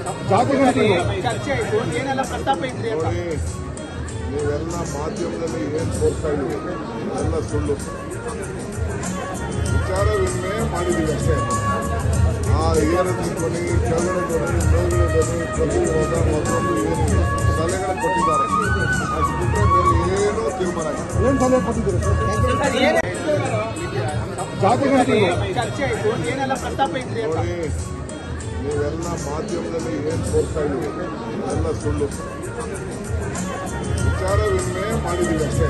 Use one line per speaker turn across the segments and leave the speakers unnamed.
ಚರ್ಚೆ ಆಯ್ತು, ಏನೆಲ್ಲ ಪ್ರಸ್ತಾಪ ಇದ್ರಿ ಅಂತ.
ನೀವೆಲ್ಲ ಮಾಧ್ಯಮದಲ್ಲಿ ಏನ್ ತೋರ್ತಾ ಇದೀವಿ ಎಲ್ಲ ಸುಳ್ಳು. ವಿಚಾರ ವಿನಿಮಯ ಮಾಡಿದೀವಿ ಅಷ್ಟೇ. ಆ ಏರದಿ ಧ್ವನಿ, ಕೆಳಗಡೆ ಧ್ವನಿ, ಮೇಲ್ಗಡೆ ಧ್ವನಿ, ಪ್ರತಿರೋಧ ಮತ್ತೊಂದು ಏನು ಸಲಹೆಗಳು ಕೊಟ್ಟಿದ್ದಾರೆ. ಅಷ್ಟು ಬಿಟ್ಟರೆ ಬೇರೆ ಏನೂ ತೀರ್ಮಾನ ಆಗಿಲ್ಲ.
ಏನ್ ಸಲಹೆ ಕೊಟ್ಟಿದ್ದೀರಿ ಚರ್ಚೆ ಆಯ್ತು, ಏನೆಲ್ಲ ಪ್ರಸ್ತಾಪ ಇದ್ರಿ ಅಂತ.
ನೀವೆಲ್ಲ ಮಾಧ್ಯಮದಲ್ಲಿ ಏನ್ ತೋರ್ತಾ ಇದೀವಿ ಎಲ್ಲ ಸುಳ್ಳು. ವಿಚಾರ ವಿನಿಮಯ ಮಾಡಿದೀವಿ ಅಷ್ಟೇ.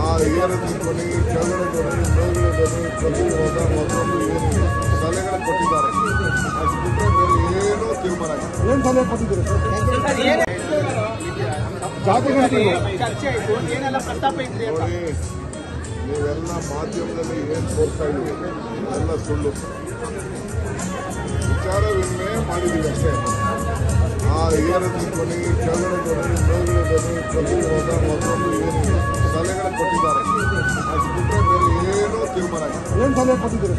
ಆ ಏರದಿ ಧ್ವನಿ, ಕೆಳಗಡೆ ಧ್ವನಿ, ಮೇಲ್ಗಡೆ ಧ್ವನಿ, ಪ್ರತಿರೋಧ ಮತ್ತೊಂದು ಏನು ಸಲಹೆಗಳು ಕೊಟ್ಟಿದ್ದಾರೆ. ಅಷ್ಟು ಬಿಟ್ಟರೆ ಬೇರೆ ಏನೂ ತೀರ್ಮಾನ ಆಗಿಲ್ಲ.
ಏನ್ ಸಲಹೆ ಕೊಟ್ಟಿದ್ದೀರಿ ಚರ್ಚೆ ಆಯ್ತು, ಏನೆಲ್ಲ ಪ್ರಸ್ತಾಪ ಇದ್ರಿ ಅಂತ.
ನೀವೆಲ್ಲ ಮಾಧ್ಯಮದಲ್ಲಿ ಏನ್ ತೋರ್ತಾ ಇದೀವಿ ಎಲ್ಲ ಸುಳ್ಳು. ವಿಚಾರ ವಿನಿಮಯ ಮಾಡಿದೀವಿ ಅಷ್ಟೇ. ಆ ಏರದಿ ಧ್ವನಿ, ಕೆಳಗಡೆ ಧ್ವನಿ, ಮೇಲ್ಗಡೆ ಧ್ವನಿ, ಪ್ರತಿರೋಧ ಮತ್ತೊಂದು ಏನು ಸಲಹೆಗಳು ಕೊಟ್ಟಿದ್ದಾರೆ. ಅಷ್ಟು ಬಿಟ್ಟರೆ ಬೇರೆ ಏನೂ ತೀರ್ಮಾನ ಆಗಿಲ್ಲ.
ಏನ್ ಸಲಹೆ ಕೊಟ್ಟಿದ್ದೀರಿ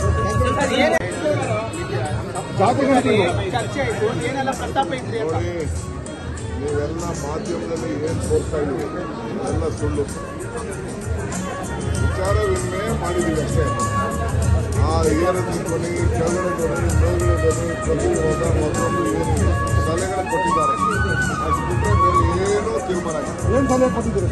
ಚರ್ಚೆ ಆಯ್ತು, ಏನೆಲ್ಲ ಪ್ರಸ್ತಾಪ ಇದ್ರಿ ಅಂತ.
ನೀವೆಲ್ಲ ಮಾಧ್ಯಮದಲ್ಲಿ ಏನ್ ತೋರ್ತಾ ಇದೀವಿ ಎಲ್ಲ ಸುಳ್ಳು. ವಿಚಾರ ವಿನಿಮಯ ಮಾಡಿದೀವಿ ಅಷ್ಟೇ. ಆ ಏರದಿ ಧ್ವನಿ, ಕೆಳಗಡೆ ಧ್ವನಿ, ಮೇಲ್ಗಡೆ ಧ್ವನಿ, ಪ್ರತಿರೋಧ ಮತ್ತೊಂದು ಏನು ಸಲಹೆಗಳು ಕೊಟ್ಟಿದ್ದಾರೆ. ಅಷ್ಟು ಬಿಟ್ಟರೆ ಬೇರೆ ಏನೂ ತೀರ್ಮಾನ ಆಗಿಲ್ಲ.
ಏನ್ ಸಲಹೆ ಕೊಟ್ಟಿದ್ದೀರಿ